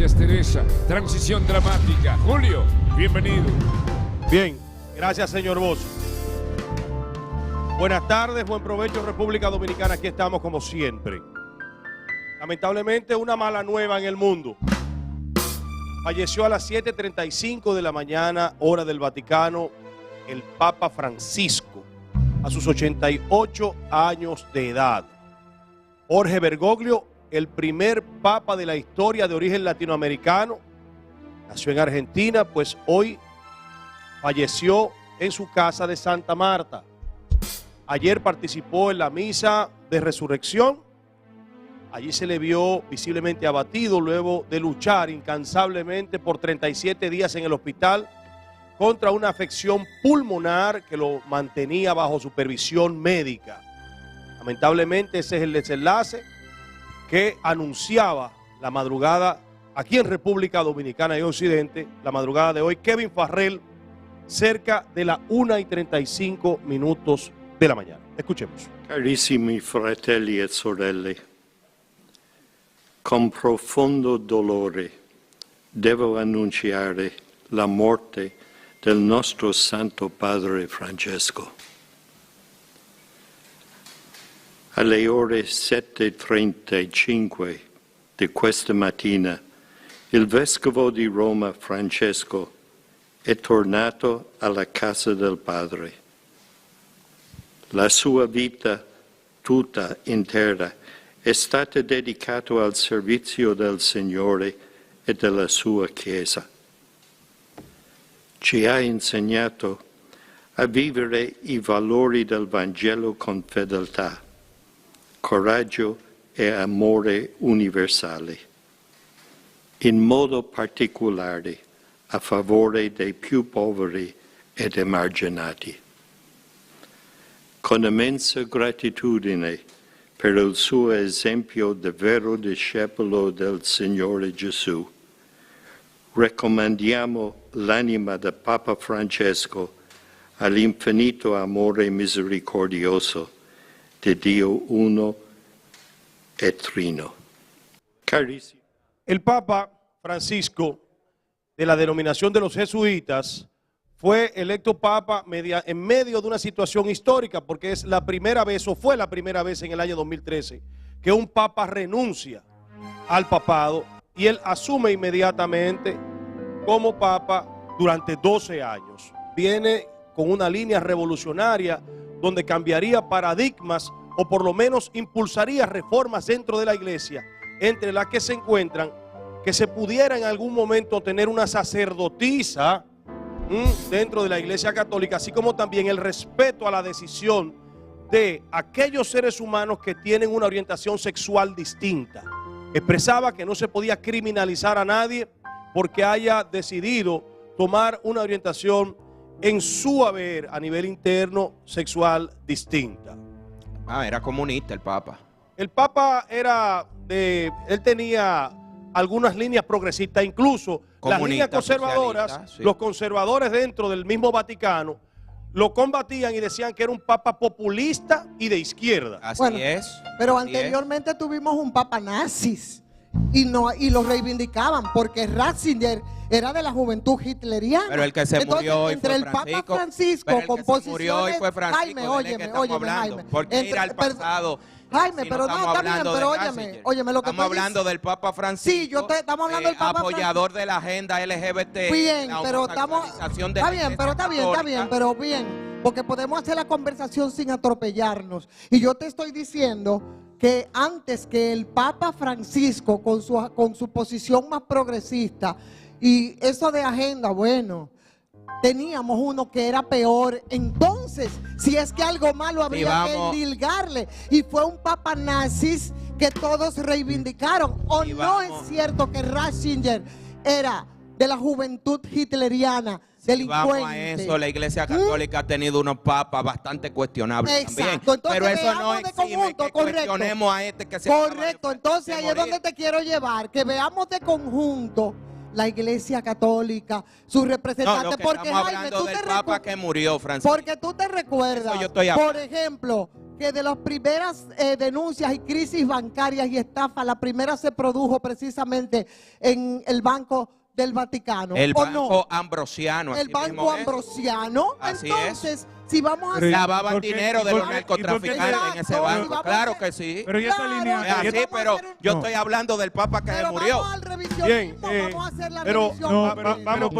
Gracias, Teresa. Transición dramática. Julio, bienvenido. Bien, gracias, señor Bozo. Buenas tardes, buen provecho, República Dominicana. Aquí estamos como siempre. Lamentablemente, una mala nueva en el mundo. Falleció a las 7:35 de la mañana, hora del Vaticano, el Papa Francisco, a sus 88 años de edad. Jorge Bergoglio, el primer papa de la historia de origen latinoamericano, nació en Argentina, pues hoy falleció en su casa de Santa Marta. Ayer participó en la misa de resurrección. Allí se le vio visiblemente abatido luego de luchar incansablemente por 37 días en el hospital contra una afección pulmonar que lo mantenía bajo supervisión médica. Lamentablemente ese es el desenlace que anunciaba la madrugada aquí en República Dominicana y Occidente, la madrugada de hoy, Kevin Farrell, cerca de la 1:35 de la mañana. Escuchemos. Carissimi fratelli e sorelle, con profondo dolore devo annunciare la morte del nostro Santo Padre Francesco. Alle ore 7:35 di questa mattina, il Vescovo di Roma Francesco è tornato alla casa del Padre. La sua vita tutta intera è stata dedicata al servizio del Signore e della sua Chiesa. Ci ha insegnato a vivere i valori del Vangelo con fedeltà, coraggio e amore universali, in modo particolare a favore dei più poveri ed emarginati. Con immensa gratitudine per il suo esempio di vero discepolo del Signore Gesù, raccomandiamo l'anima del Papa Francesco all'infinito amore misericordioso de Dio uno e trino. Carissimo. El Papa Francisco, de la denominación de los jesuitas, fue electo Papa en medio de una situación histórica, porque es la primera vez, o fue la primera vez en el año 2013, que un Papa renuncia al papado y él asume inmediatamente como Papa durante 12 años. Viene con una línea revolucionaria donde cambiaría paradigmas o por lo menos impulsaría reformas dentro de la iglesia, entre las que se encuentran que se pudiera en algún momento tener una sacerdotisa dentro de la iglesia católica, así como también el respeto a la decisión de aquellos seres humanos que tienen una orientación sexual distinta. Expresaba que no se podía criminalizar a nadie porque haya decidido tomar una orientación en su haber a nivel interno sexual distinta. Era comunista el Papa. El Papa él tenía algunas líneas progresistas, incluso comunista, las líneas conservadoras, sí. Los conservadores dentro del mismo Vaticano lo combatían y decían que era un Papa populista y de izquierda. Así es. Pero anteriormente tuvimos un Papa nazis y lo reivindicaban porque Ratzinger era de la juventud hitleriana. Pero el que se murió hoy entre fue el Francisco, Papa Francisco con posiciones. Jaime, óyeme, Jaime. ¿Por qué ir al pasado? Jaime, si pero no, está bien, pero óyeme lo que estamos hablando del Papa Francisco. Sí, estamos hablando del Papa apoyador de la agenda LGBT. Bien, pero estamos. Está bien, porque podemos hacer la conversación sin atropellarnos. Y yo te estoy diciendo que antes que el Papa Francisco, con su posición más progresista, y eso de agenda, bueno, teníamos uno que era peor. Entonces, si es que algo malo habría que endilgarle, y fue un Papa nazis que todos reivindicaron. ¿O no es cierto que Ratzinger era de la juventud hitleriana, delincuente? Vamos a eso, la Iglesia Católica ha tenido unos papas bastante cuestionables también. Entonces, pero eso no exime que cuestionemos a este que se correcto, entonces ahí es donde te quiero llevar, que veamos de conjunto la Iglesia Católica, sus No, representantes. lo que Porque estamos Jaime, hablando tú del te Papa que murió, Francisco. porque tú te recuerdas, Eso yo estoy por hablando. ejemplo, que de las primeras denuncias y crisis bancarias y estafas, la primera se produjo precisamente en el Banco del Vaticano. El ¿o Banco no? Ambrosiano. El así mismo Banco es. Ambrosiano. Así Entonces, si vamos a Pero- Lavaban ¿por qué? dinero de ¿Y por los qué? narcotraficantes en ese Exacto, y banco. vamos Claro a hacer- que sí. Pero ya esta Claro, línea... Es así, vamos a pero hacer- yo No. estoy hablando del Papa que se Pero murió. vamos al revisionismo, Bien, vamos a hacer la pero revisión. No, vamos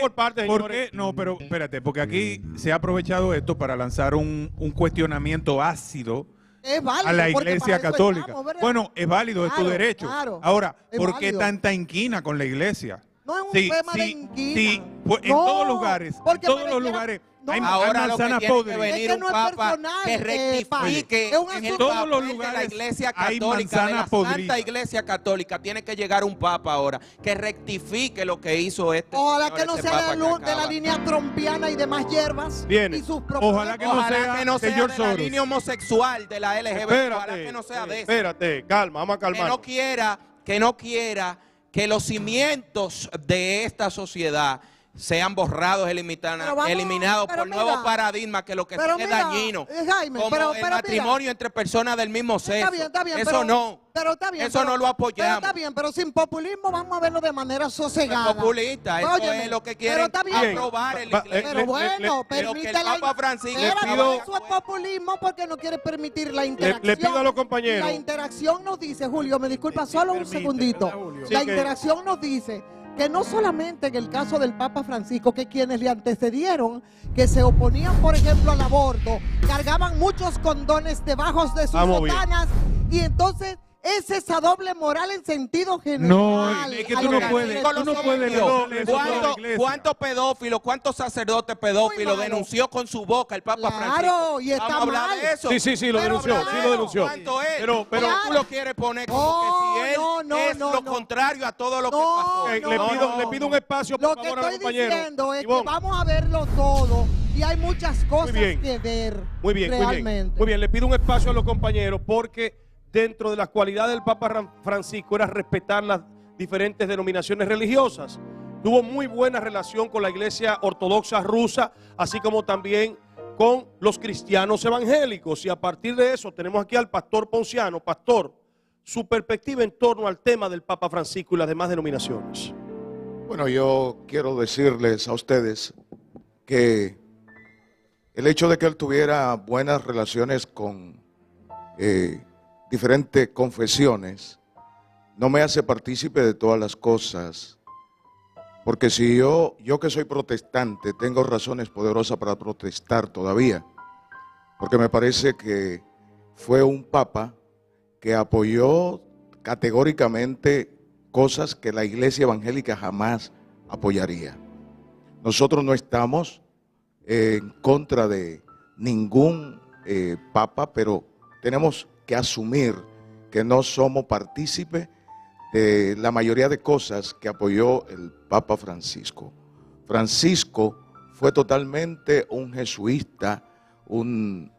por partes, ¿por señores. qué? No, pero espérate, porque aquí se ha aprovechado esto para lanzar un cuestionamiento ácido Es válido, a la porque Iglesia para eso Católica. estamos, ¿verdad? Bueno, es válido, es tu Claro, derecho. claro. Ahora, Es ¿por qué válido. tanta inquina con la Iglesia? No es un Sí, tema de sí, inquina. sí, pues en No, todos los lugares, porque no, hay Ahora lo que manzanas tiene que podres. venir Es que un no es Papa personal, que rectifique es un en el asunto- Todos los papel de la lugares Iglesia hay Católica, de la manzana podrida. Santa Iglesia Católica. Tiene que llegar un Papa ahora que rectifique lo que hizo este Ojalá señor, que no este sea Papa de la acaba. línea trompiana y demás hierbas. Viene. Y sus Ojalá que no Ojalá sea que no de sea George de la Soros. línea homosexual de la LGBT. Ojalá Espérate, que no sea de eso. espérate, calma, vamos a Que calmar. no quiera que los cimientos de esta sociedad sean borrados, Pero vamos, eliminados pero por mira, nuevos paradigmas que lo que pero son es mira, dañino. Jaime, como pero el mira. matrimonio entre personas del mismo sexo. Está bien, Eso pero, no. Pero está bien. Eso pero- no lo apoyamos. Pero está bien, pero sin populismo vamos a verlo de manera sosegada. Populista, eso Óyeme, es lo que pero quieren está bien. aprobar el Va- iglesia. Pero bueno, pero que el permite la... Papa Francisco Espérate, pido- eso es populismo porque no quiere permitir la interacción. le pido a los compañeros. La interacción nos dice, Julio, me disculpa solo un segundito. Sí, La que- interacción nos dice que no solamente en el caso del Papa Francisco, que quienes le antecedieron, que se oponían, por ejemplo, al aborto, cargaban muchos condones debajo de sus Vamos bien. sotanas, y entonces es esa doble moral en sentido general. No, es que a tú lo no que puedes, quiere tú no decir. puedes lanzarle eso a la ¿Cuántos iglesia. pedófilos, cuántos sacerdotes pedófilos Muy malo. denunció con su boca el Papa Claro, Francisco? y está Vamos a hablar mal. de eso. Sí, lo Pero denunció, sí claro. lo denunció. ¿Cuánto es? Pero- tú lo quieres poner como que si él es lo contrario a todo lo que No, pasó. Le pido un espacio, por Lo que favor, a los estoy compañeros. diciendo es Ivonne. que vamos a verlo todo y hay muchas cosas bien. que ver Muy bien, realmente. muy bien. Le pido un espacio a los compañeros porque dentro de las cualidades del Papa Francisco era respetar las diferentes denominaciones religiosas. Tuvo muy buena relación con la Iglesia Ortodoxa rusa, así como también con los cristianos evangélicos. Y a partir de eso tenemos aquí al pastor Ponciano. Pastor, su perspectiva en torno al tema del Papa Francisco y las demás denominaciones. Bueno, yo quiero decirles a ustedes que el hecho de que él tuviera buenas relaciones con diferentes confesiones no me hace partícipe de todas las cosas, porque si yo que soy protestante tengo razones poderosas para protestar todavía, porque me parece que fue un papa que apoyó categóricamente cosas que la iglesia evangélica jamás apoyaría. Nosotros no estamos en contra de ningún papa, pero tenemos que asumir que no somos partícipes de la mayoría de cosas que apoyó el Papa Francisco. Francisco fue totalmente un jesuita, un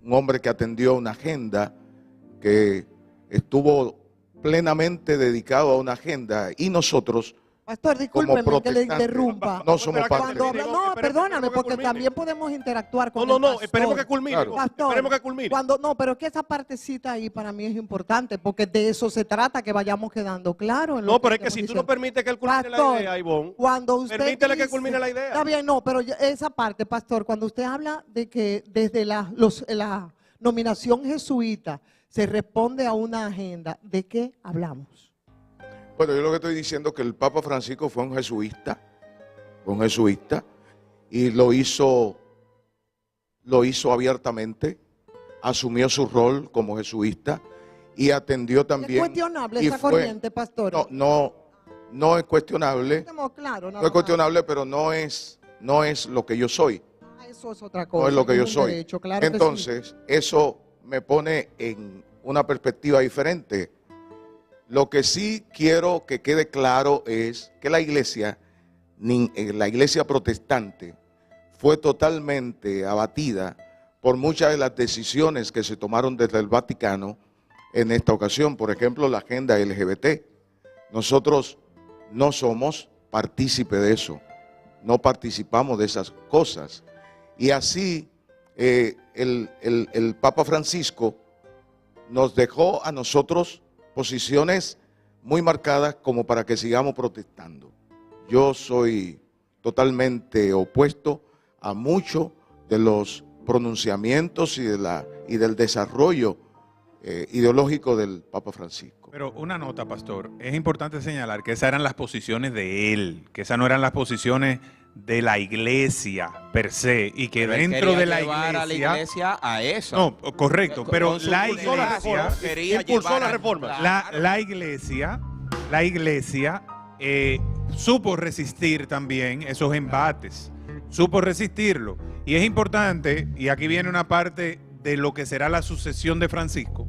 hombre que atendió una agenda, que estuvo plenamente dedicado a una agenda, y nosotros, Pastor, como discúlpeme que le protestantes, interrumpa. no somos Espera, parte Cuando de habla, eso. no, Esperemos perdóname, que porque culmine. también podemos interactuar con No, el pastor. esperemos que culmine. Claro. Pastor, Esperemos que culmine. no, pero es que esa partecita ahí para mí es importante, porque de eso se trata, que vayamos quedando claros. No, pero es que si tú no permites que él culmine la Pastor, idea, Ivonne, cuando usted permítele que dice- culmine la idea. Está bien, no, pero esa parte, pastor, cuando usted habla de que desde la nominación jesuita se responde a una agenda, ¿de qué hablamos? Bueno, yo lo que estoy diciendo es que el Papa Francisco fue un jesuita, y lo hizo abiertamente, asumió su rol como jesuita y atendió también. ¿Es cuestionable y esa fue- corriente, pastor? No es cuestionable, Estemos claros, nada no es más. cuestionable, pero no es lo que yo soy, Eso es otra cosa. no es lo que es yo un soy. derecho, claro que sí. Entonces, eso me pone en una perspectiva diferente. Lo que sí quiero que quede claro es que la iglesia protestante fue totalmente abatida por muchas de las decisiones que se tomaron desde el Vaticano en esta ocasión. Por ejemplo, la agenda LGBT. Nosotros no somos partícipe de eso, no participamos de esas cosas. Y así el Papa Francisco nos dejó a nosotros posiciones muy marcadas como para que sigamos protestando. Yo soy totalmente opuesto a muchos de los pronunciamientos y del desarrollo ideológico del Papa Francisco. Pero una nota, pastor, es importante señalar que esas eran las posiciones de él, que esas no eran las posiciones de la iglesia per se, y que Pero dentro de la llevar a la iglesia a eso. No, correcto, pero Con su la iglesia iglesia quería impulsó llevar la a- reforma. La iglesia supo resistir también esos embates, supo resistirlo. Y es importante, y aquí viene una parte de lo que será la sucesión de Francisco,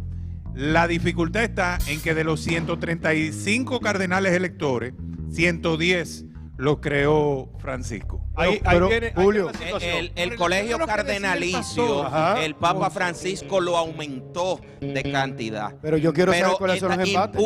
la dificultad está en que de los 135 cardenales electores, 110 los creó Francisco. Ahí viene Julio, la situación. El colegio cardenalicio, Ajá. el Papa Francisco lo aumentó de cantidad. Pero yo quiero saber cuáles son los embates.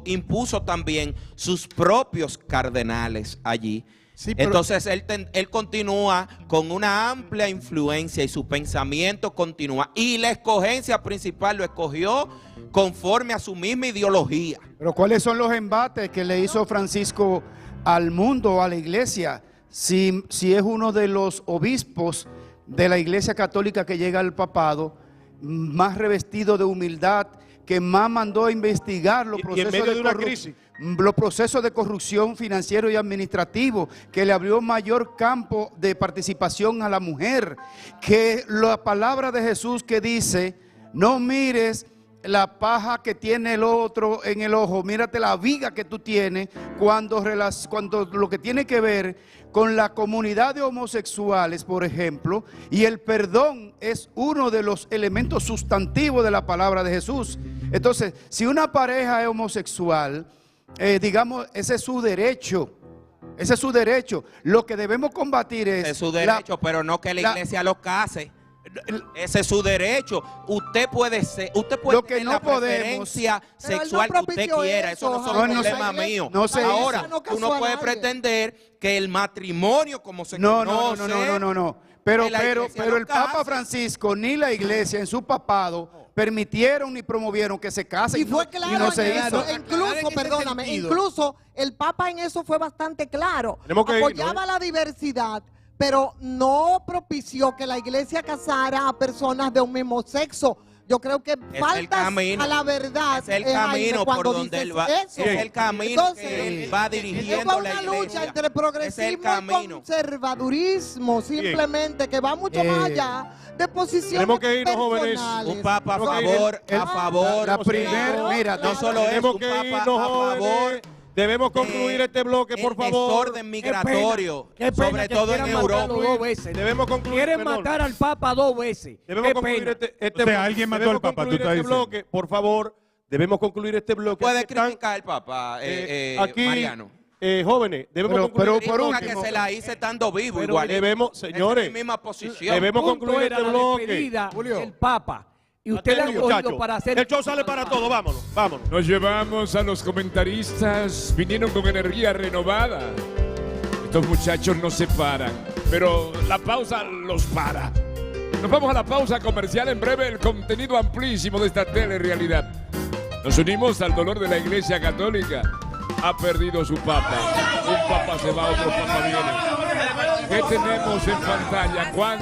Impuso también sus propios cardenales allí. Sí, pero- Entonces él continúa con una amplia influencia y su pensamiento continúa. Y la escogencia principal lo escogió conforme a su misma ideología. Pero ¿cuáles son los embates que le hizo Francisco al mundo, a la iglesia? Si es uno de los obispos de la iglesia católica que llega al papado, más revestido de humildad, que más mandó a investigar los Y en procesos medio de una corrup- crisis. los procesos de corrupción financiero y administrativo, que le abrió mayor campo de participación a la mujer, que la palabra de Jesús que dice, no mires la paja que tiene el otro en el ojo, mírate la viga que tú tienes, cuando lo que tiene que ver con la comunidad de homosexuales, por ejemplo, y el perdón es uno de los elementos sustantivos de la palabra de Jesús. Entonces, si una pareja es homosexual, digamos, ese es su derecho. Ese es su derecho. Lo que debemos combatir Es su derecho, pero no que la iglesia lo case. Ese es su derecho. Usted puede Lo que tener no la podemos- preferencia Pero él no sexual que usted propició quiera. eso, Eso no son Jaime. problemas No se- míos. no se Ahora, hizo. No tú no casó a puedes nadie. pretender que el matrimonio como se No. Pero que la iglesia lo el Papa case. Francisco ni la iglesia en su papado permitieron ni promovieron que se casen Y fue y claro no se en eso. hizo. Incluso, perdóname, incluso el Papa en eso fue bastante claro. Tenemos que irnos, Apoyaba la diversidad, pero no propició que la iglesia casara a personas de un mismo sexo. Yo creo que el faltas camino. a la verdad. Es el Jaime, camino por cuando donde dices él va. eso. Es el camino Entonces, que él va dirigiendo es una la lucha iglesia. entre Es el progresismo y camino. conservadurismo, simplemente, que va mucho más allá de posiciones Tenemos que irnos, jóvenes. personales. Un papa a Tenemos que favor, ir. a favor. La primer, mira, no solo es Tenemos un que papa irnos, a favor. jóvenes. Debemos concluir este bloque, por el favor. desorden migratorio, Qué pena sobre que todo en quieran matarlo Europa. dos veces. Debemos concluir. Quieren perdón. matar al Papa dos veces. Debemos Qué concluir pena. este O sea, bloque. alguien mató Debemos al Papa, tú concluir estás este diciendo. bloque, por favor. Debemos concluir este bloque. Puede Aquí están, criticar al Papa, aquí, Mariano. jóvenes, debemos Pero- concluir pero este por bloque. Una que se la hice estando vivo, Pero igual. debemos, señores, Es la misma posición. debemos Punto concluir era este la bloque. despedida Julio. del Papa. Y usted le ha Atentos, cogido muchachos. para hacer... El show sale para todo, vámonos, vámonos. Nos llevamos a los comentaristas, vinieron con energía renovada. Estos muchachos no se paran, pero la pausa los para. Nos vamos a la pausa comercial, en breve el contenido amplísimo de esta telerrealidad. Nos unimos al dolor de la Iglesia Católica. Ha perdido su papa. Un papa se va, otro papa viene. ¿Qué tenemos en pantalla? ¿Cuánto?